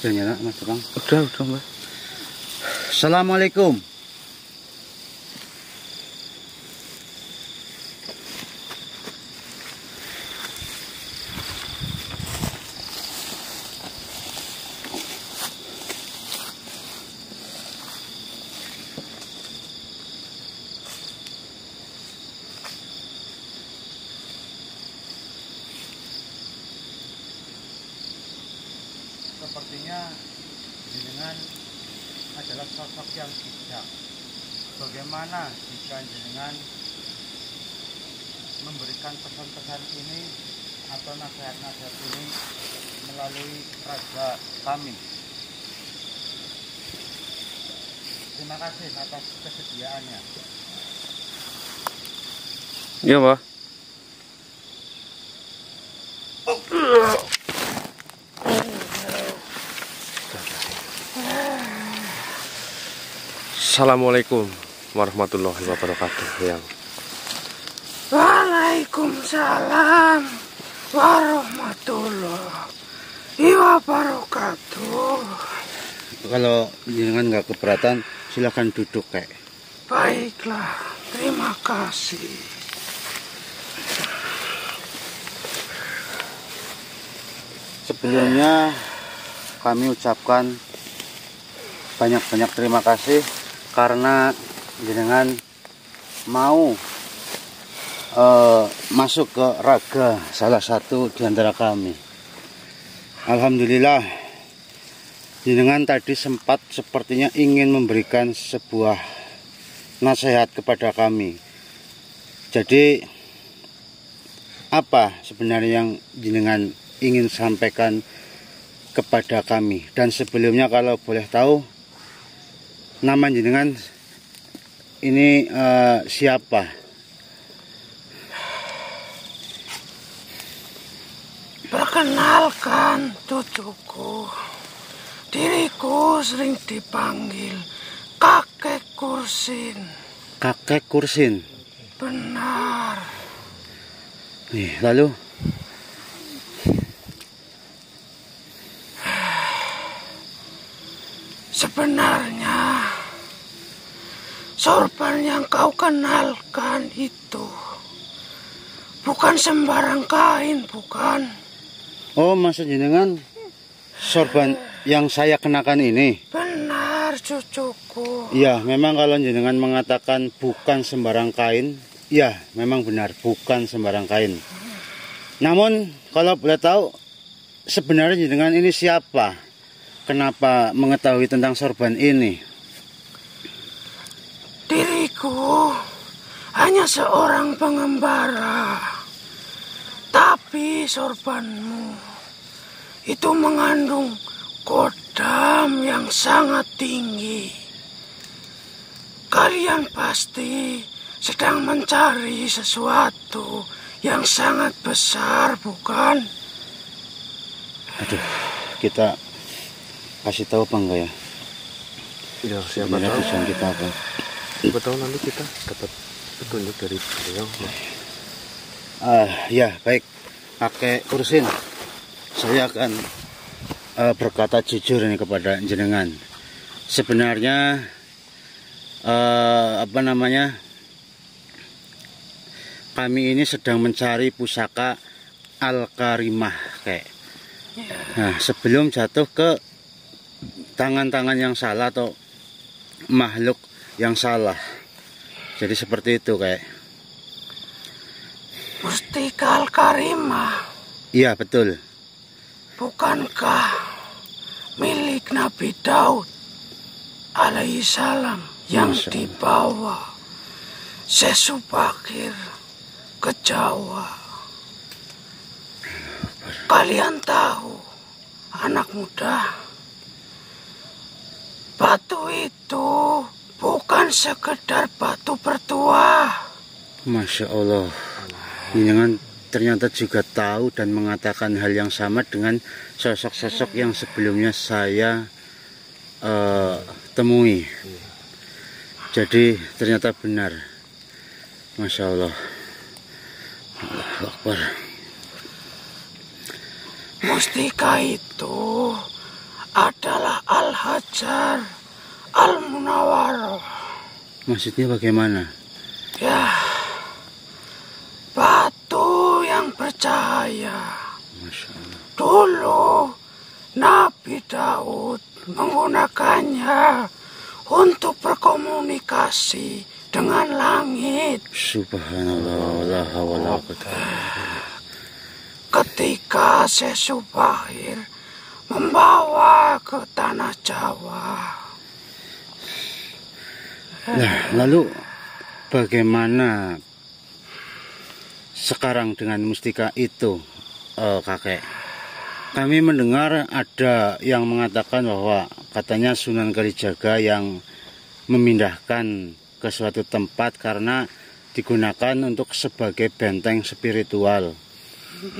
Udah nyala Mas Bang? Udah Mbak. Assalamualaikum. Sepertinya jenengan adalah sosok yang bijak. Bagaimana jika jenengan memberikan pesan-pesan ini atau nasihat-nasihat ini melalui raga kami? Terima kasih atas kesediaannya. Iya, Pak. Assalamualaikum warahmatullahi wabarakatuh. Yang Waalaikumsalam warahmatullahi wabarakatuh. Kalau jenengan nggak keberatan, silahkan duduk kayak. Baiklah, terima kasih. Sebelumnya kami ucapkan banyak-banyak terima kasih karena jenengan mau masuk ke raga salah satu di antara kami. Alhamdulillah, jenengan tadi sempat sepertinya ingin memberikan sebuah nasihat kepada kami. Jadi apa sebenarnya yang jenengan ingin sampaikan kepada kami? Dan sebelumnya kalau boleh tahu, nama jenengan ini siapa? Perkenalkan, cucuku. Diriku sering dipanggil Kakek Kursin. Kakek Kursin. Benar. Nih, lalu sebenarnya sorban yang kau kenalkan itu bukan sembarang kain, bukan? oh, maksud jenengan sorban yang saya kenakan ini? Benar, cucuku. Ya, memang kalau jenengan mengatakan bukan sembarang kain, ya memang benar, bukan sembarang kain. Namun kalau boleh tahu, sebenarnya jenengan ini siapa? Kenapa mengetahui tentang sorban ini? Diriku hanya seorang pengembara. Tapi sorbanmu itu mengandung kodam yang sangat tinggi. Kalian pasti sedang mencari sesuatu yang sangat besar, bukan? Aduh, kita kasih tahu apa enggak ya? ya siapa tahu. Tujuan kita apa? Siapa tahu nanti kita dapat petunjuk dari beliau. Ya, baik. Kakek Kursin, saya akan berkata jujur ini kepada jenengan. Sebenarnya kami ini sedang mencari pusaka Al-Karimah kayak. Nah, sebelum jatuh ke tangan-tangan yang salah atau makhluk yang salah. Jadi seperti itu kayak. Mustika Al-Karimah. Iya, betul. Bukankah milik Nabi Daud alaihissalam yang dibawa Sesubakir ke Jawa? Kalian tahu, anak muda, batu itu bukan sekedar batu bertuah. Masya Allah, jenengan ternyata juga tahu dan mengatakan hal yang sama dengan sosok-sosok yang sebelumnya saya temui. Jadi ternyata benar. Masya Allah. Allahu Akbar. Mustika itu ada Hajar Al-Munawaroh. Maksudnya bagaimana? Ya, batu yang bercahaya. Masya Allah. Dulu Nabi Daud menggunakannya untuk berkomunikasi dengan langit. Subhanallah, la hawla wala quwwata illa billah. Ketika Syekh Subahir membawa ke tanah Jawa. Nah, lalu bagaimana sekarang dengan mustika itu, kakek? Kami mendengar ada yang mengatakan bahwa katanya Sunan Kalijaga yang memindahkan ke suatu tempat karena digunakan untuk sebagai benteng spiritual.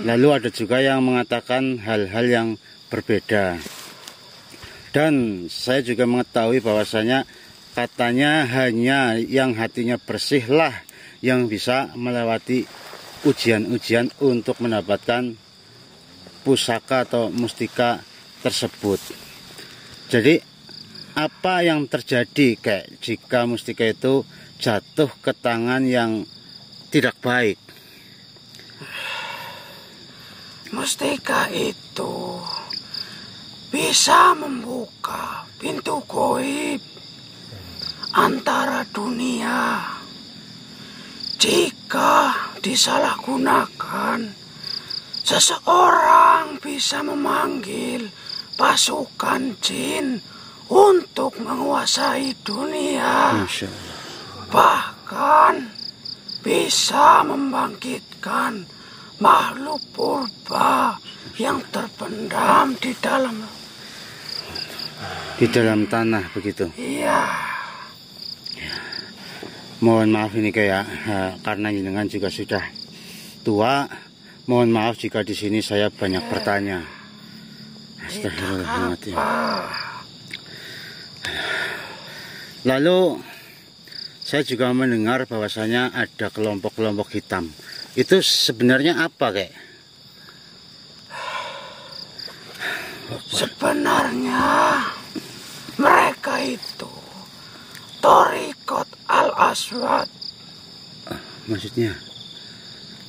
Lalu ada juga yang mengatakan hal-hal yang berbeda. Dan saya juga mengetahui bahwasanya katanya hanya yang hatinya bersihlah yang bisa melewati ujian-ujian untuk mendapatkan pusaka atau mustika tersebut. Jadi apa yang terjadi kayak jika mustika itu jatuh ke tangan yang tidak baik? Mustika itu bisa membuka pintu gaib antara dunia. Jika disalahgunakan, seseorang bisa memanggil pasukan jin untuk menguasai dunia. Masya Allah. Bahkan bisa membangkitkan makhluk purba yang terpendam di dalam tanah begitu. Iya. Mohon maaf ini kayak karena jenengan juga sudah tua. Mohon maaf jika di sini saya banyak bertanya. Astagfirullahaladzim. Lalu saya juga mendengar bahwasanya ada kelompok-kelompok hitam. Itu sebenarnya apa, kek? Sebenarnya mereka itu Thariqat Al-Aswad. Maksudnya?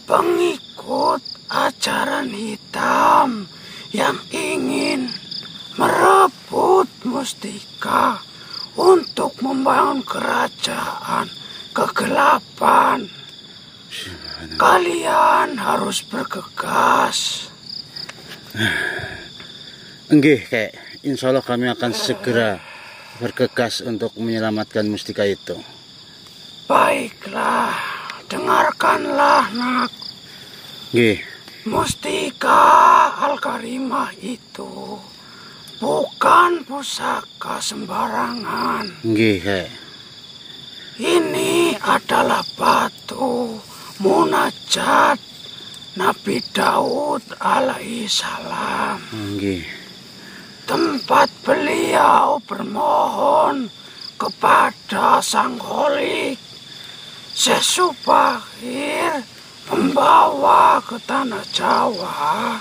Pengikut ajaran hitam yang ingin merebut mustika untuk membangun kerajaan kegelapan. Kalian harus bergegas. Enggih, kek. Insya Allah kami akan segera bergegas untuk menyelamatkan mustika itu. Baiklah, dengarkanlah, nak. Nggih. Mustika Al-Karimah itu bukan pusaka sembarangan. Nggih, kek. Ini adalah batu munajat Nabi Daud alaihi salam. Nggih. Tempat beliau bermohon kepada Sang Kholik. Syekh Subahir membawa ke tanah Jawa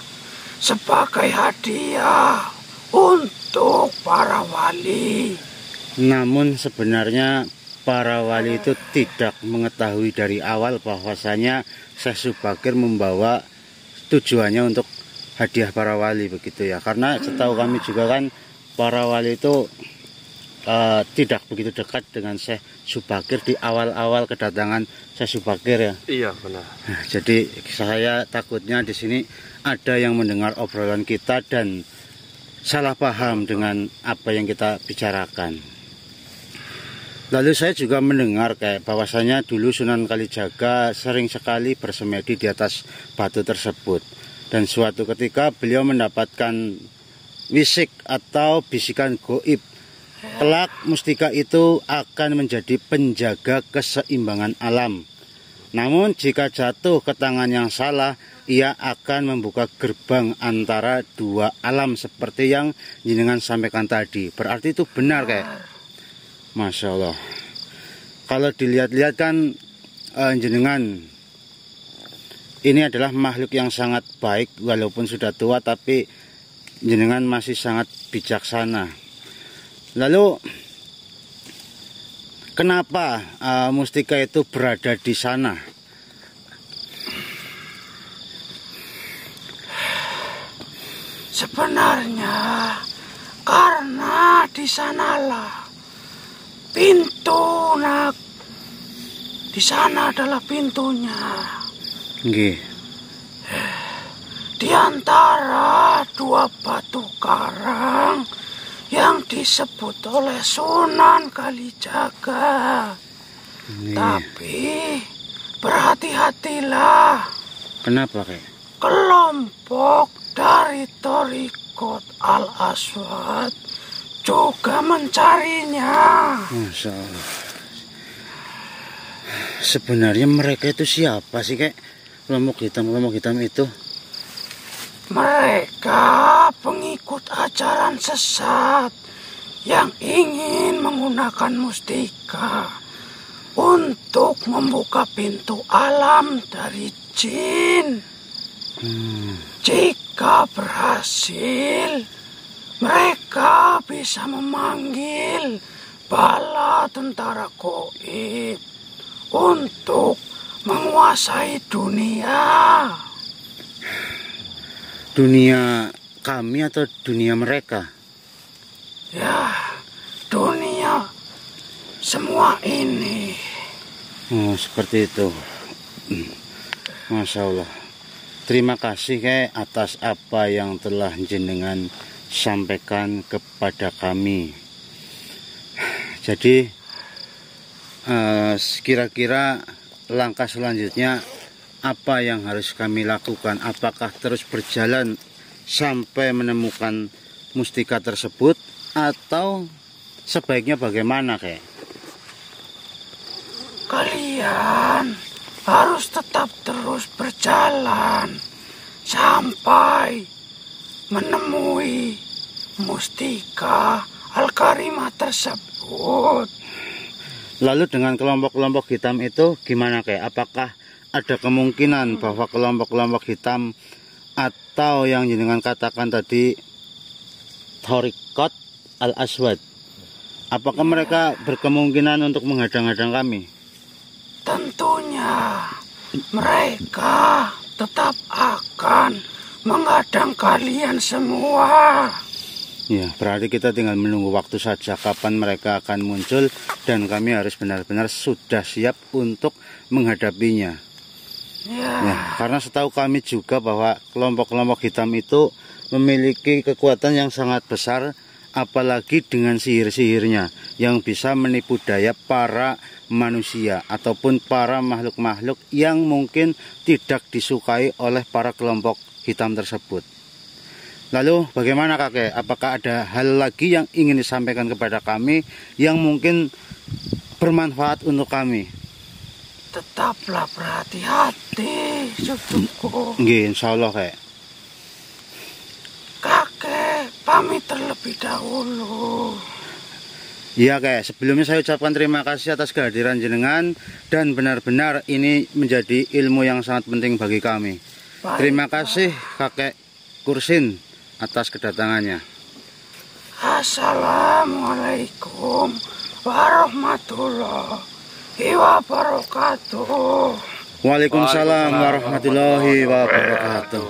sebagai hadiah untuk para wali. Namun sebenarnya para wali itu tidak mengetahui dari awal bahwasanya Syekh Subakir membawa tujuannya untuk hadiah para wali begitu ya. Karena setahu kami juga kan para wali itu tidak begitu dekat dengan Syekh Subakir di awal-awal kedatangan Syekh Subakir ya. Iya benar. Nah, jadi saya takutnya di sini ada yang mendengar obrolan kita dan salah paham dengan apa yang kita bicarakan. Lalu saya juga mendengar kayak bahwasanya dulu Sunan Kalijaga sering sekali bersemedi di atas batu tersebut. Dan suatu ketika beliau mendapatkan wisik atau bisikan goib. Kelak mustika itu akan menjadi penjaga keseimbangan alam. Namun jika jatuh ke tangan yang salah, ia akan membuka gerbang antara dua alam seperti yang jenengan sampaikan tadi. Berarti itu benar kayak. Masya Allah. Kalau dilihat-lihat kan jenengan ini adalah makhluk yang sangat baik walaupun sudah tua, tapi jenengan masih sangat bijaksana. Lalu kenapa mustika itu berada di sana? Sebenarnya karena di sanalah pintu, Nak. Di sana adalah pintunya. Nggih. Di antara dua batu karang yang disebut oleh Sunan Kalijaga. Tapi berhati-hatilah. Kenapa, Kek? Kelompok dari Thariqat Al-Aswad juga mencarinya. Masya Allah. Sebenarnya mereka itu siapa sih, Kek? Kelompok hitam itu? Mereka pengikut ajaran sesat yang ingin menggunakan mustika untuk membuka pintu alam dari jin. Jika berhasil, mereka bisa memanggil bala tentara gaib untuk menguasai dunia. Dunia kami atau dunia mereka? Ya, dunia semua ini. Oh, seperti itu. Masya Allah. Terima kasih, Kek, atas apa yang telah jenengan sampaikan kepada kami. Jadi kira-kira langkah selanjutnya apa yang harus kami lakukan? Apakah terus berjalan sampai menemukan mustika tersebut atau sebaiknya bagaimana, Kek? Kalian harus tetap terus berjalan sampai menemui mustika Al-Karimah tersebut. Lalu dengan kelompok-kelompok hitam itu gimana, Kek? Apakah ada kemungkinan bahwa kelompok-kelompok hitam atau yang jenengan katakan tadi Thariqat Al-Aswad, apakah mereka berkemungkinan untuk menghadang-hadang kami? Tentunya mereka tetap akan menghadang kalian semua. Ya, berarti kita tinggal menunggu waktu saja kapan mereka akan muncul dan kami harus benar-benar sudah siap untuk menghadapinya. Ya, karena setahu kami juga bahwa kelompok-kelompok hitam itu memiliki kekuatan yang sangat besar, apalagi dengan sihir-sihirnya yang bisa menipu daya para manusia ataupun para makhluk-makhluk yang mungkin tidak disukai oleh para kelompok hitam tersebut. Lalu bagaimana, Kakek? Apakah ada hal lagi yang ingin disampaikan kepada kami yang mungkin bermanfaat untuk kami? Tetaplah berhati-hati, cucuku. Nggih, insyaallah, Kek. Kakek pamit terlebih dahulu. Iya, Kek. Sebelumnya saya ucapkan terima kasih atas kehadiran jenengan dan benar-benar ini menjadi ilmu yang sangat penting bagi kami. Baik, terima kasih, Kakek Kursin, atas kedatangannya. Assalamualaikum warahmatullahi wabarakatuh. Waalaikumsalam warahmatullahi wabarakatuh.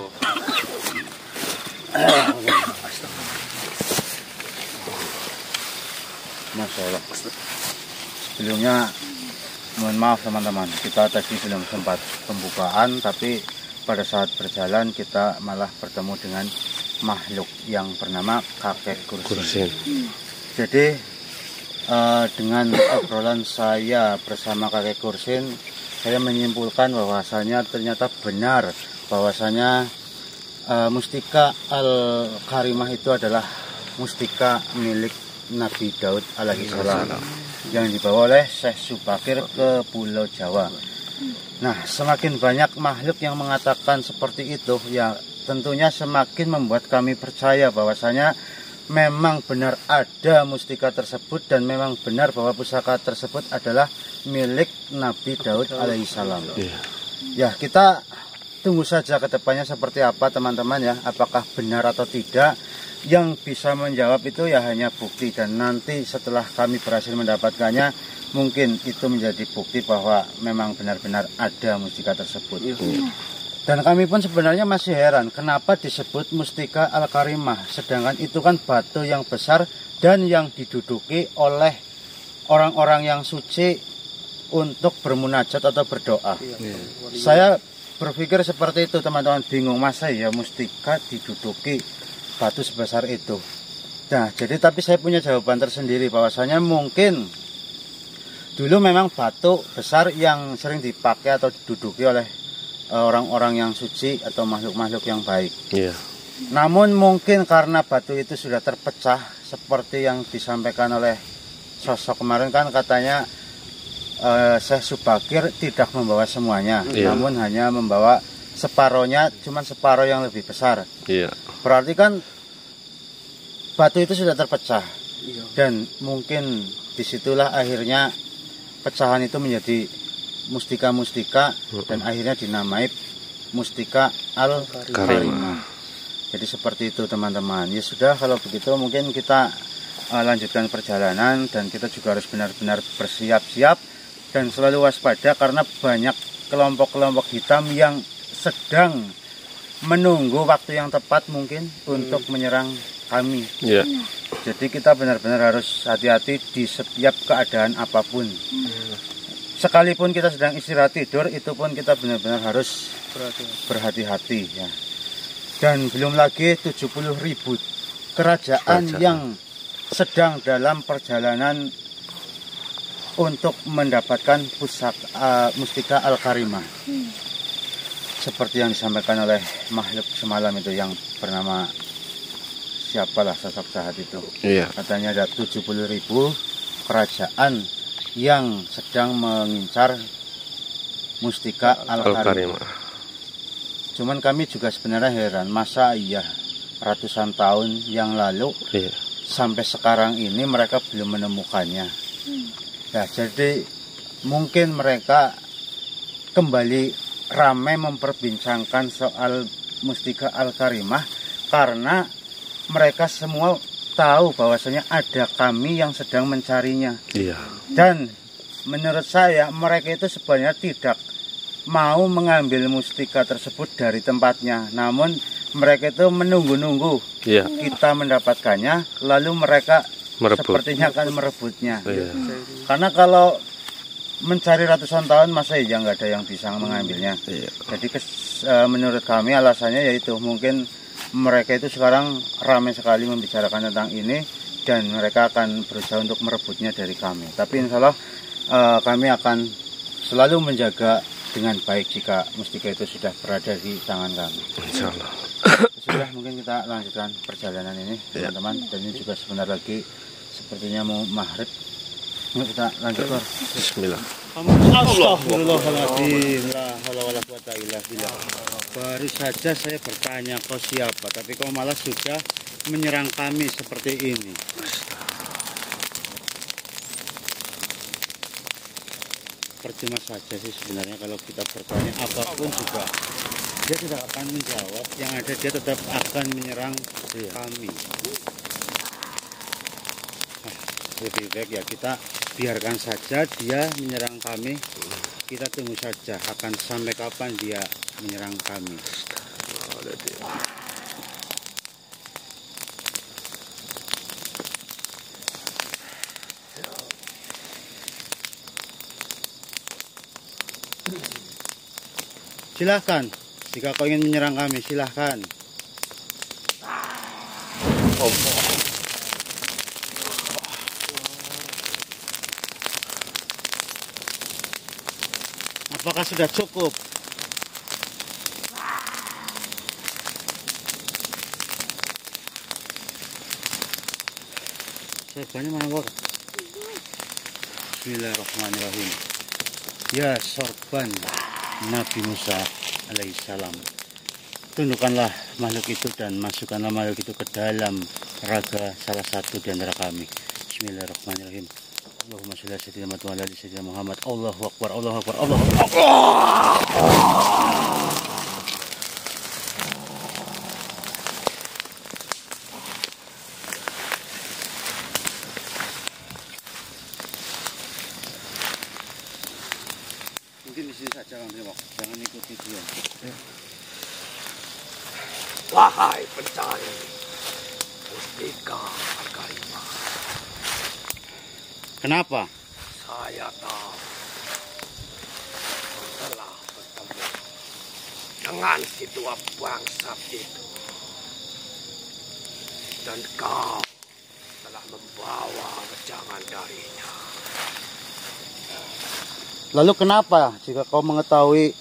Masya Allah. Sebelumnya mohon maaf teman-teman, kita tadi belum sempat pembukaan, tapi pada saat berjalan kita malah bertemu dengan makhluk yang bernama Kakek Kursin. Jadi dengan obrolan saya bersama Kakek Kursin, saya menyimpulkan bahwasanya ternyata benar bahwasanya mustika Al-Karimah itu adalah mustika milik Nabi Daud alaihissalam yang dibawa oleh Syekh Subakir ke Pulau Jawa. Nah, semakin banyak makhluk yang mengatakan seperti itu, ya tentunya semakin membuat kami percaya bahwasanya memang benar ada mustika tersebut dan memang benar bahwa pusaka tersebut adalah milik Nabi Daud alaihissalam. Ya, kita tunggu saja ke depannya seperti apa teman-teman ya, apakah benar atau tidak. Yang bisa menjawab itu ya hanya bukti, dan nanti setelah kami berhasil mendapatkannya, mungkin itu menjadi bukti bahwa memang benar-benar ada mustika tersebut. Dan kami pun sebenarnya masih heran kenapa disebut mustika Al-Karimah, sedangkan itu kan batu yang besar dan yang diduduki oleh orang-orang yang suci untuk bermunajat atau berdoa. Saya berpikir seperti itu, teman-teman, bingung masa ya mustika diduduki batu sebesar itu. Nah, jadi tapi saya punya jawaban tersendiri bahwasanya mungkin dulu memang batu besar yang sering dipakai atau diduduki oleh orang-orang yang suci atau makhluk-makhluk yang baik. Namun mungkin karena batu itu sudah terpecah seperti yang disampaikan oleh sosok kemarin, kan katanya Syekh Subakir tidak membawa semuanya, namun hanya membawa separohnya, cuman separoh yang lebih besar. Berarti kan batu itu sudah terpecah, dan mungkin disitulah akhirnya pecahan itu menjadi mustika-mustika, dan akhirnya dinamai mustika Al-Karimah. Jadi seperti itu, teman-teman. Ya sudah, kalau begitu mungkin kita lanjutkan perjalanan, dan kita juga harus benar-benar bersiap-siap dan selalu waspada karena banyak kelompok-kelompok hitam yang sedang menunggu waktu yang tepat mungkin untuk menyerang kami. Jadi kita benar-benar harus hati-hati di setiap keadaan apapun. Sekalipun kita sedang istirahat tidur, itu pun kita benar-benar harus berhati-hati ya. Dan belum lagi 70.000 kerajaan yang sedang dalam perjalanan untuk mendapatkan mustika Al-Karimah. Seperti yang disampaikan oleh makhluk semalam itu yang bernama siapalah sosok jahat itu. Katanya ada 70.000 kerajaan yang sedang mengincar mustika Al-Karimah. Cuman kami juga sebenarnya heran, masa iya ratusan tahun yang lalu sampai sekarang ini mereka belum menemukannya. Nah, jadi mungkin mereka kembali ramai memperbincangkan soal mustika Al-Karimah karena mereka semua tahu bahwasanya ada kami yang sedang mencarinya. Dan menurut saya mereka itu sebenarnya tidak mau mengambil mustika tersebut dari tempatnya, namun mereka itu menunggu-nunggu kita mendapatkannya, lalu mereka sepertinya akan merebutnya. Karena kalau mencari ratusan tahun masa ya nggak ada yang bisa mengambilnya. Jadi menurut kami alasannya yaitu mungkin mereka itu sekarang ramai sekali membicarakan tentang ini, dan mereka akan berusaha untuk merebutnya dari kami. Tapi insya Allah kami akan selalu menjaga dengan baik jika mustika itu sudah berada di tangan kami. Insya Allah. Sudah, mungkin kita lanjutkan perjalanan ini, teman-teman. Dan ini juga sebentar lagi sepertinya mau maghrib. Yuk kita lanjut. Bismillah. Astagfirullahaladzim. La haula wala quwata illa billah. Baru saja saya bertanya kau siapa, tapi kau malah sudah menyerang kami seperti ini. Percuma saja sih sebenarnya kalau kita bertanya apapun juga dia tidak akan menjawab. Yang ada dia tetap akan menyerang kami. Lebih baik ya kita biarkan saja dia menyerang kami. Kita tunggu saja akan sampai kapan dia menyerang kami. Silahkan, jika kau ingin menyerang kami, silahkan. Apakah sudah cukup? Sorbannya mana, Bor? Bismillahirrahmanirrahim. Ya sorban Nabi Musa alaihissalam, tundukkanlah makhluk itu dan masukkanlah makhluk itu ke dalam raga salah satu di antara kami. Bismillahirrahmanirrahim. Allahumma sholli ala sayyidina Muhammad wa ala ali sayyidina Muhammad. Allahu akbar, Allahu akbar, Allahu akbar. sini saja Kang Brimob, jangan ikuti dia. Wahai pencari mustika Alkarima, Kenapa? saya tahu telah bertemu dengan si tua bangsat itu, dan kau telah membawa wejangan darinya. Lalu kenapa jika kau mengetahui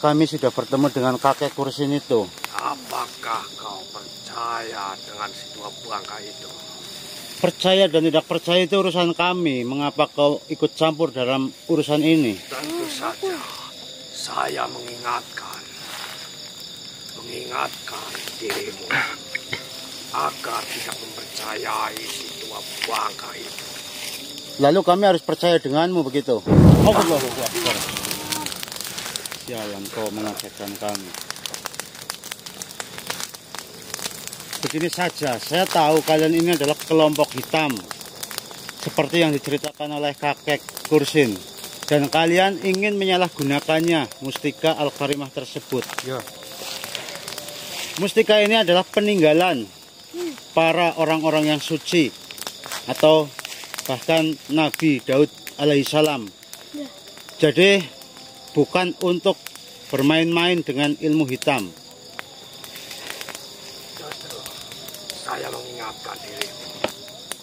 kami sudah bertemu dengan kakek kursin itu? Apakah kau percaya dengan si tua bangka itu? Percaya dan tidak percaya itu urusan kami. Mengapa kau ikut campur dalam urusan ini? Tentu saja saya mengingatkan dirimu agar tidak mempercayai si tua bangka itu. Lalu kami harus percaya denganmu begitu? Allahu Akbar. Sialan kau mengagetkan kami. Begini saja, saya tahu kalian ini adalah kelompok hitam. Seperti yang diceritakan oleh kakek Kursin. Dan kalian ingin menyalahgunakannya, mustika Al-Karimah tersebut. Ya. Mustika ini adalah peninggalan para orang-orang yang suci. Atau bahkan Nabi Daud alaihissalam. Jadi bukan untuk bermain-main dengan ilmu hitam. Justru saya mengingatkan dirimu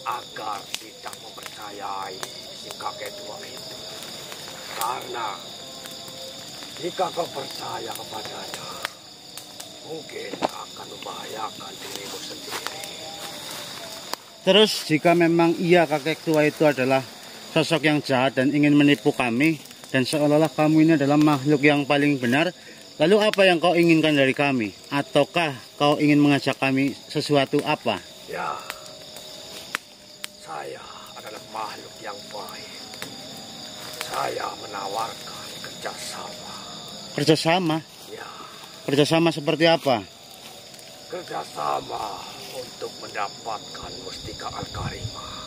agar tidak mempercayai si kakek tua itu. Karena jika kau percaya kepadanya, mungkin akan membahayakan dirimu sendiri. Terus jika memang iya kakek tua itu adalah sosok yang jahat dan ingin menipu kami, dan seolah-olah kamu ini adalah makhluk yang paling benar, lalu apa yang kau inginkan dari kami? Ataukah kau ingin mengajak kami sesuatu apa? Ya, saya adalah makhluk yang baik. Saya menawarkan kerjasama. Kerjasama? Ya, Kerjasama seperti apa? kerjasama untuk mendapatkan mustika Al-Karimah.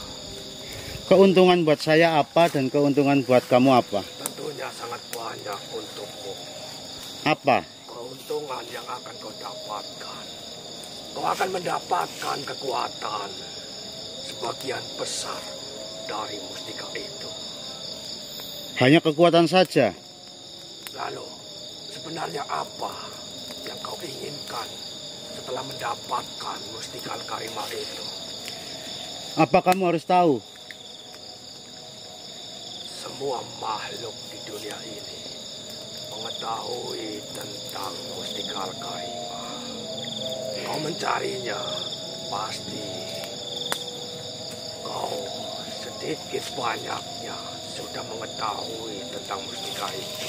Keuntungan buat saya apa dan keuntungan buat kamu apa? Tentunya sangat banyak untukmu. Apa? Keuntungan yang akan kau dapatkan. Kau akan mendapatkan kekuatan sebagian besar dari mustika itu. Hanya kekuatan saja? Lalu, sebenarnya apa yang kau inginkan setelah mendapatkan mustika Al-Karimah itu? Apa kamu harus tahu? Semua makhluk di dunia ini mengetahui tentang mustika Al-Karimah. Kau mencarinya, pasti kau sedikit banyaknya sudah mengetahui tentang mustika itu.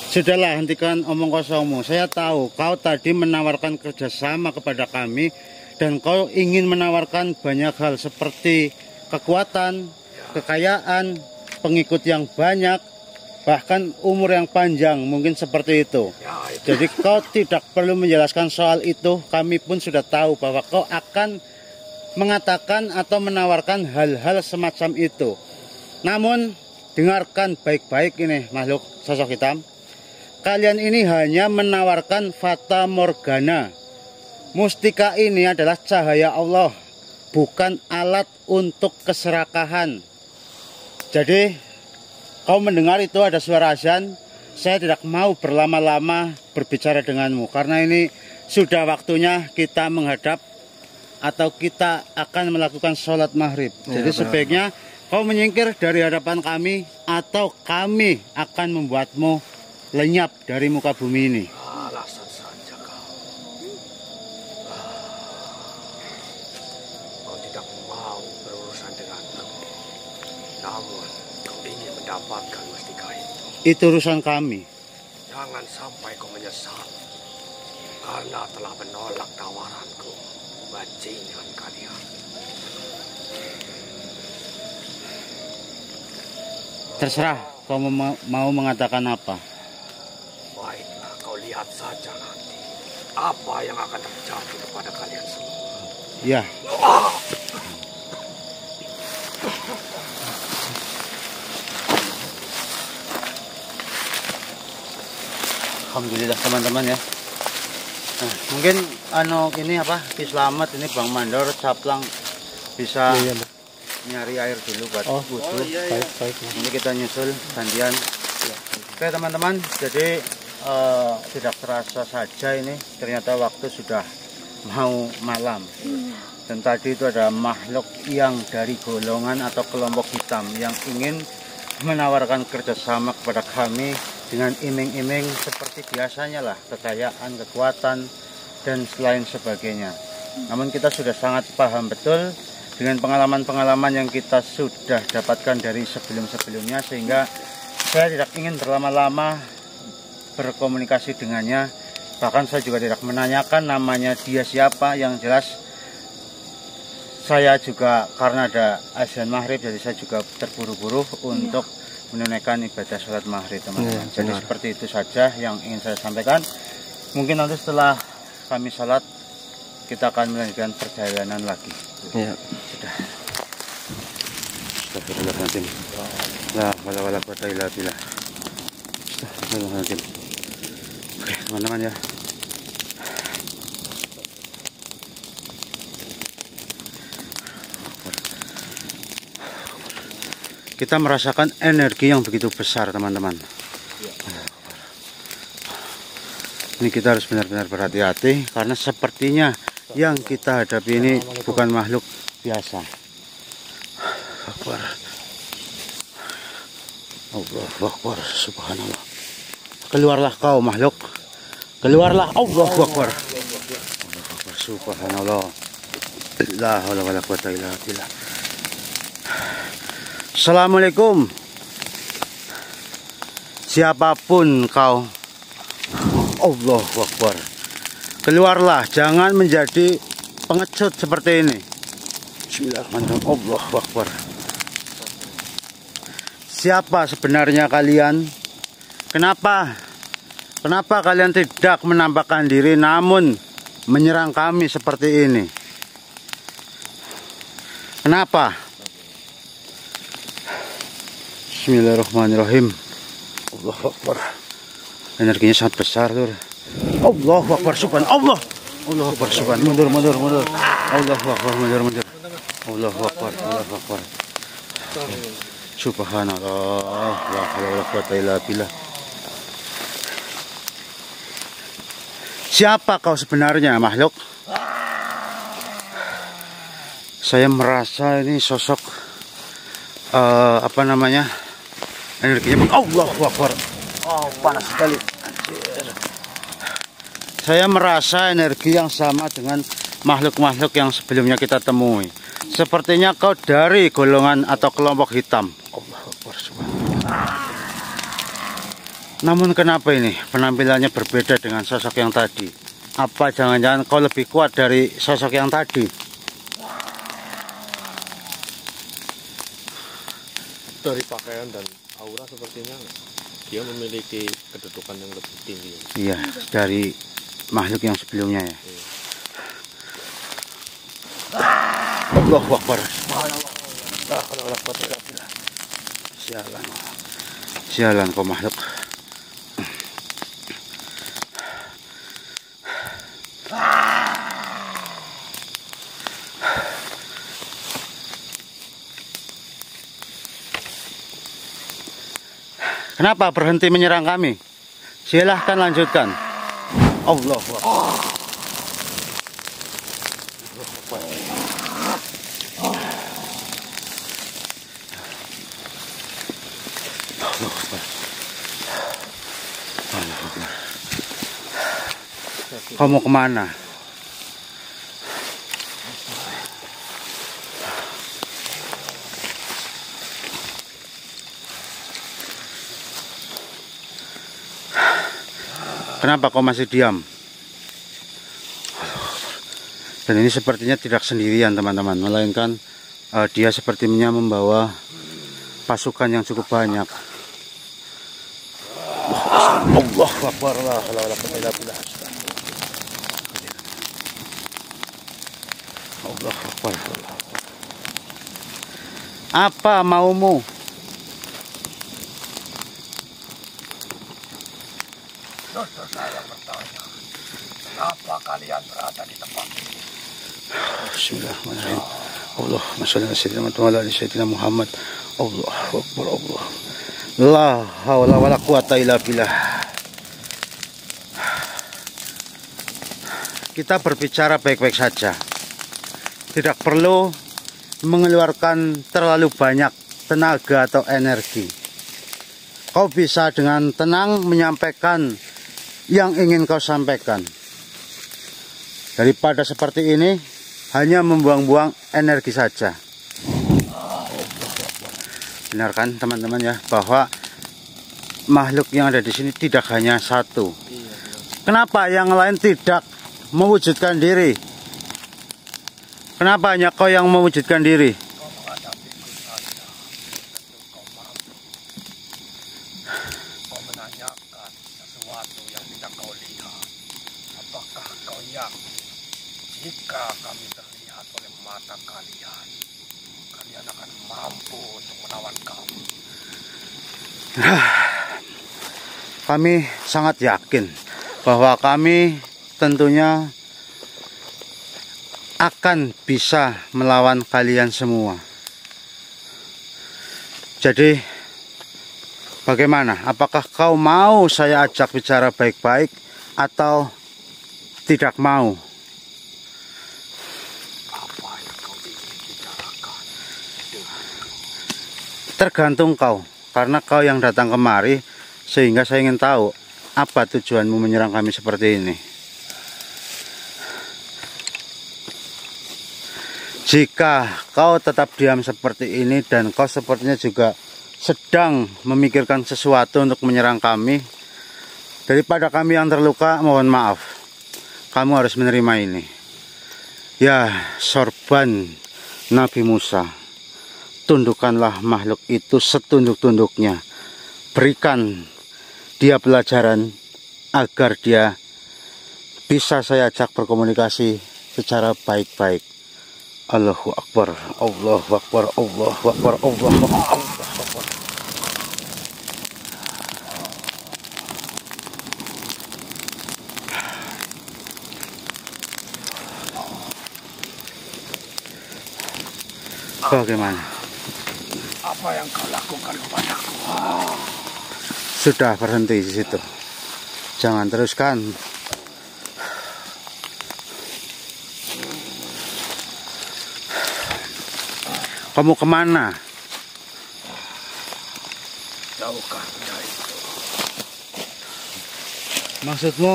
Sudahlah, hentikan omong kosongmu. Saya tahu kau tadi menawarkan kerjasama kepada kami dan kau ingin menawarkan banyak hal seperti kekuatan, kekayaan, pengikut yang banyak, bahkan umur yang panjang, mungkin seperti itu. Ya, itu. Jadi kau tidak perlu menjelaskan soal itu, kami pun sudah tahu bahwa kau akan mengatakan atau menawarkan hal-hal semacam itu. Namun, dengarkan baik-baik ini makhluk sosok hitam. Kalian ini hanya menawarkan fata morgana. Mustika ini adalah cahaya Allah, bukan alat untuk keserakahan. Jadi, kau mendengar itu ada suara azan, saya tidak mau berlama-lama berbicara denganmu. Karena ini sudah waktunya kita menghadap atau kita akan melakukan sholat maghrib. Jadi sebaiknya kau menyingkir dari hadapan kami atau kami akan membuatmu lenyap dari muka bumi ini. Alasan saja kau. Kau tidak mau berurusan denganku. Namun, kau ingin mendapatkan mustika itu. Itu urusan kami. Jangan sampai kau menyesal. Karena telah menolak tawaranku. Bajingan kalian. Terserah kau mau mengatakan apa. Baiklah, kau lihat saja nanti. Apa yang akan terjadi kepada kalian semua. Ya. Alhamdulillah teman-teman ya. Nah, mungkin ini apa? Selamat ini Bang Mandor Caplang bisa nyari air dulu buat wudhu. Baik. Ini kita nyusul gantian. Oke teman-teman, jadi tidak terasa saja ini ternyata waktu sudah mau malam. Dan tadi itu ada makhluk yang dari golongan atau kelompok hitam yang ingin menawarkan kerjasama kepada kami dengan iming-iming seperti biasanya lah, kekayaan, kekuatan, dan lain sebagainya. Namun kita sudah sangat paham betul dengan pengalaman-pengalaman yang kita sudah dapatkan dari sebelum-sebelumnya, sehingga saya tidak ingin berlama-lama berkomunikasi dengannya. Bahkan saya juga tidak menanyakan namanya dia siapa. Yang jelas saya juga karena ada azan maghrib, jadi saya juga terburu-buru untuk menunaikan ibadah sholat maghrib teman-teman. Jadi seperti itu saja yang ingin saya sampaikan. Mungkin nanti setelah kami sholat kita akan melanjutkan perjalanan lagi. Iya. Sudah. Astagfirullahaladzim. La wala wala quwata illa billah. Astagfirullahaladzim. Oke teman-teman ya. Kita merasakan energi yang begitu besar teman-teman. Ini kita harus benar-benar berhati-hati karena sepertinya yang kita hadapi ini bukan makhluk biasa. Akbar. Allahu Akbar, subhanallah. Keluarlah kau makhluk. Keluarlah, Allahu Akbar. Allahu Akbar, subhanallah. La haula wala quwata illa billah. Assalamualaikum. Siapapun kau, Allahu Akbar. Keluarlah, jangan menjadi pengecut seperti ini. Bismillahirrahmanirrahim. Allahu Akbar. Siapa sebenarnya kalian? Kenapa kalian tidak menampakkan diri namun menyerang kami seperti ini? Kenapa? Bismillahirrahmanirrahim. Allahu Akbar. Energinya sangat besar, Lur. Allahu Akbar, subhanallah. Allahu Akbar, subhan. Mundur. Allahu Akbar, mundur. Allahu Akbar, Allahu Akbar. Subhanallah. La haula wala quwata illa billah. Siapa kau sebenarnya, makhluk? Saya merasa ini sosok energinya. Allahu Akbar. Oh, panas sekali. Anjir. Saya merasa energi yang sama dengan makhluk-makhluk yang sebelumnya kita temui. Sepertinya kau dari golongan atau kelompok hitam. Allahu Akbar. Namun kenapa ini penampilannya berbeda dengan sosok yang tadi? Apa jangan-jangan kau lebih kuat dari sosok yang tadi? Dari pakaian dan aura sepertinya dia memiliki kedudukan yang lebih tinggi. Iya, dari makhluk yang sebelumnya ya. Iya. Allahu Akbar. Sialan kau makhluk. Kenapa berhenti menyerang kami? Silahkan lanjutkan. Allahu Akbar. Kamu kemana? Kenapa kau masih diam? Dan ini sepertinya tidak sendirian teman-teman, melainkan dia sepertinya membawa pasukan yang cukup banyak. Allahu Akbar. Allahu Akbar. Apa maumu? kalian berada di tempat ini. Bismillahirrahmanirrahim. Allahumma shalli ala sayyidina Muhammad. Allahu akbar, Allah. La haula wala quwata illa billah. Kita berbicara baik-baik saja. Tidak perlu mengeluarkan terlalu banyak tenaga atau energi. Kau bisa dengan tenang menyampaikan yang ingin kau sampaikan. Daripada seperti ini, hanya membuang-buang energi saja. Benar kan teman-teman ya, bahwa makhluk yang ada di sini tidak hanya satu. Kenapa yang lain tidak mewujudkan diri? Kenapa hanya kau yang mewujudkan diri? Kau menghadapiku saja, tentu kau mampu. Kau menanyakan sesuatu yang tidak kau lihat. Apakah kau yakin jika kami terlihat oleh mata kalian, kalian akan mampu untuk melawan kami? Kami sangat yakin bahwa kami tentunya akan bisa melawan kalian semua. Jadi bagaimana? Apakah kau mau saya ajak bicara baik-baik atau tidak mau? Apa yang kau ingin bicarakan? Tergantung kau, karena kau yang datang kemari, sehingga saya ingin tahu apa tujuanmu menyerang kami seperti ini. Jika kau tetap diam seperti ini dan kau sepertinya juga sedang memikirkan sesuatu untuk menyerang kami, daripada kami yang terluka, mohon maaf, kamu harus menerima ini. Ya, sorban Nabi Musa, tundukkanlah makhluk itu setunduk-tunduknya. Berikan dia pelajaran agar dia bisa saya ajak berkomunikasi secara baik-baik. Allahu Akbar, Allahu Akbar, Allahu Akbar, Allahu Akbar. Bagaimana? Apa yang kau lakukan kepadaku? Sudah berhenti di situ. Jangan teruskan. Kamu kemana? Jauhkan benda itu. Maksudmu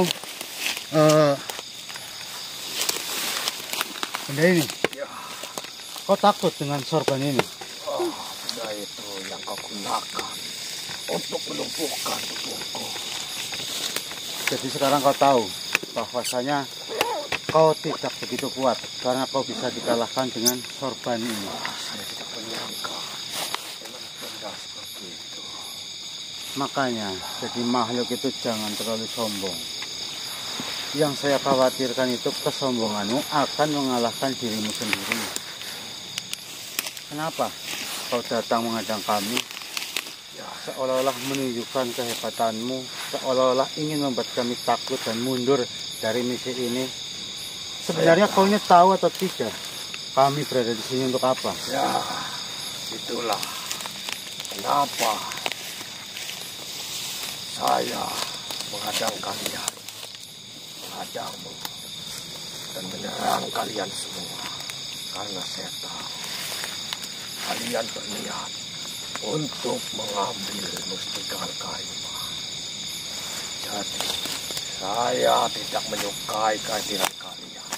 benda ini? Ya, Kau takut dengan sorban ini? benda itu yang kau gunakan untuk melumpuhkan tubuhku. Jadi sekarang kau tahu bahwasanya kau tidak begitu kuat karena kau bisa dikalahkan dengan sorban ini. Saya tidak menyangka dengan benda seperti itu. Makanya jadi makhluk itu jangan terlalu sombong. Yang saya khawatirkan itu kesombonganmu akan mengalahkan dirimu sendiri. Kenapa kau datang menghadang kami? Ya, Seolah-olah menunjukkan kehebatanmu, seolah-olah ingin membuat kami takut dan mundur dari misi ini. Sebenarnya kau ini tahu atau tidak? Kami berada di sini untuk apa? ya, itulah kenapa saya menghadang kalian, menghadangmu, dan menyerang kalian semua. Karena saya tahu kalian berniat untuk mengambil Mustika Al-Karimah. Jadi saya tidak menyukai kehadiran kalian.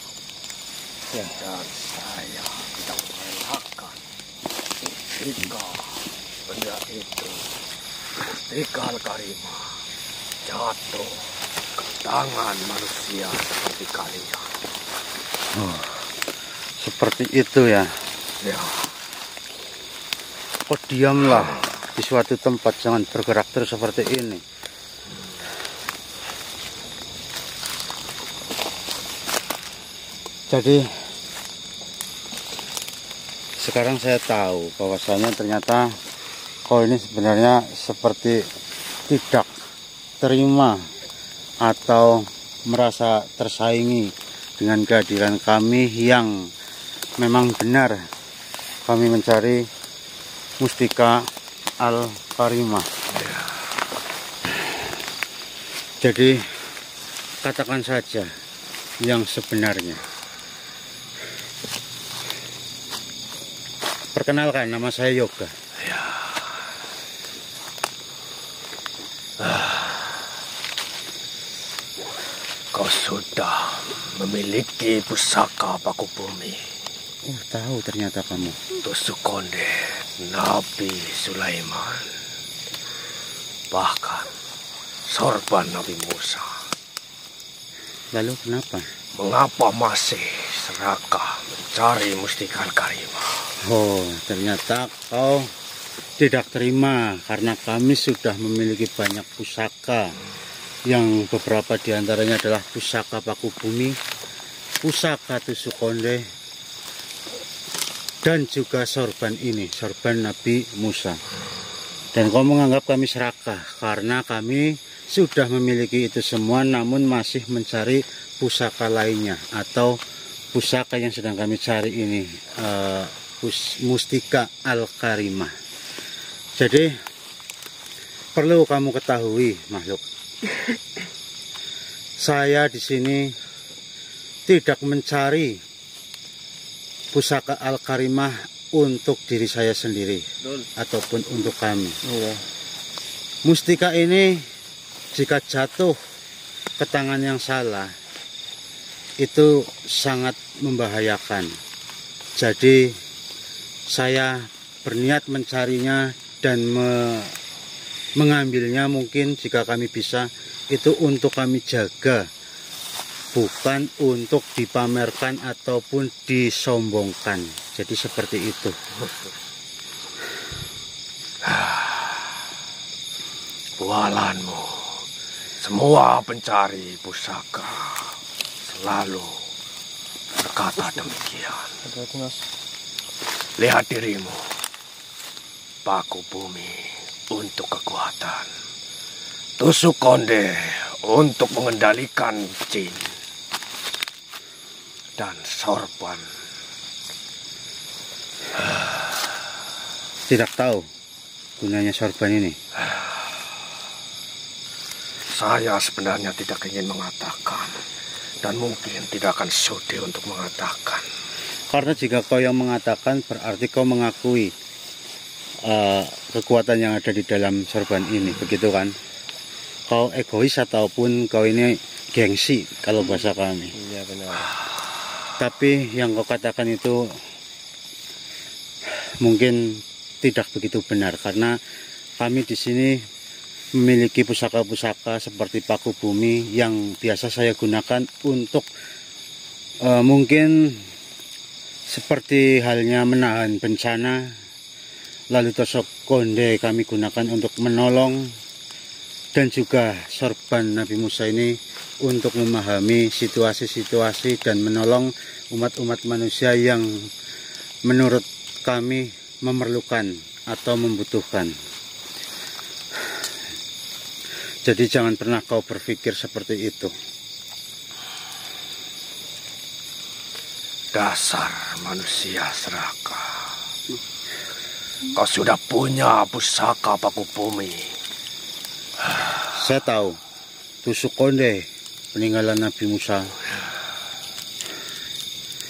Ya. Dan saya tidak mengelakkan jika benda itu, Mustika Al-Karimah, jatuh ke tangan manusia seperti kalian. Oh, seperti itu ya. Ya, Oh, diamlah di suatu tempat, jangan bergerak terus seperti ini. Jadi sekarang saya tahu bahwasanya ternyata kau ini sebenarnya seperti tidak terima atau merasa tersaingi dengan kehadiran kami yang memang benar kami mencari mustika Al-Karimah. Jadi katakan saja yang sebenarnya. Perkenalkan, nama saya Yoga. Kau sudah memiliki pusaka paku bumi. Oh, tahu ternyata kamu. Tusuk konde Nabi Sulaiman. Bahkan sorban Nabi Musa. Lalu kenapa? Mengapa masih serakah mencari mustika Al-Karimah? Oh, ternyata kau tidak terima karena kami sudah memiliki banyak pusaka. Yang beberapa diantaranya adalah pusaka paku bumi, pusaka tusuk konde, dan juga sorban ini, sorban Nabi Musa. Dan kau menganggap kami serakah karena kami sudah memiliki itu semua namun masih mencari pusaka lainnya atau pusaka yang sedang kami cari ini, mustika Al-Karimah. Jadi perlu kamu ketahui, makhluk, saya di sini tidak mencari pusaka Al-Karimah untuk diri saya sendiri ataupun untuk kami. Mustika ini jika jatuh ke tangan yang salah itu sangat membahayakan. Jadi saya berniat mencarinya dan mengambilnya mungkin jika kami bisa itu untuk kami jaga, bukan untuk dipamerkan ataupun disombongkan. Jadi seperti itu. Bualanmu, semua pencari pusaka selalu berkata demikian. Lihat dirimu, paku bumi untuk kekuatan, tusuk konde untuk mengendalikan jin, dan sorban. Tidak tahu gunanya sorban ini. Saya sebenarnya tidak ingin mengatakan dan mungkin tidak akan sudi untuk mengatakan. Karena jika kau yang mengatakan berarti kau mengakui kekuatan yang ada di dalam sorban ini, begitu kan? Kau egois ataupun kau ini gengsi kalau bahasa kami. Iya benar. Tapi yang kau katakan itu mungkin tidak begitu benar karena kami di sini memiliki pusaka-pusaka seperti paku bumi yang biasa saya gunakan untuk mungkin seperti halnya menahan bencana. Lalu tusuk konde kami gunakan untuk menolong, dan juga sorban Nabi Musa ini untuk memahami situasi-situasi dan menolong umat-umat manusia yang menurut kami memerlukan atau membutuhkan. Jadi jangan pernah kau berpikir seperti itu. Dasar manusia serakah. Kau sudah punya pusaka paku bumi. Saya tahu tusuk konde peninggalan Nabi Musa,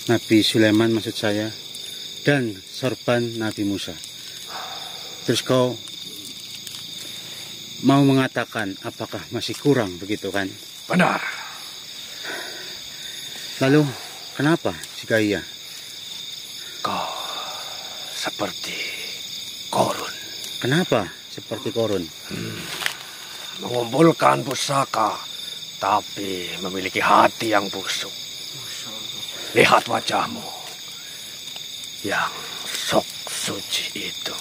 Nabi Sulaiman maksud saya, dan sorban Nabi Musa. Terus kau mau mengatakan apakah masih kurang, begitu kan? Benar. Lalu kenapa jika iya? Kau seperti Korun. Kenapa seperti Korun? Mengumpulkan pusaka, tapi memiliki hati yang busuk. Lihat wajahmu yang sok suci itu.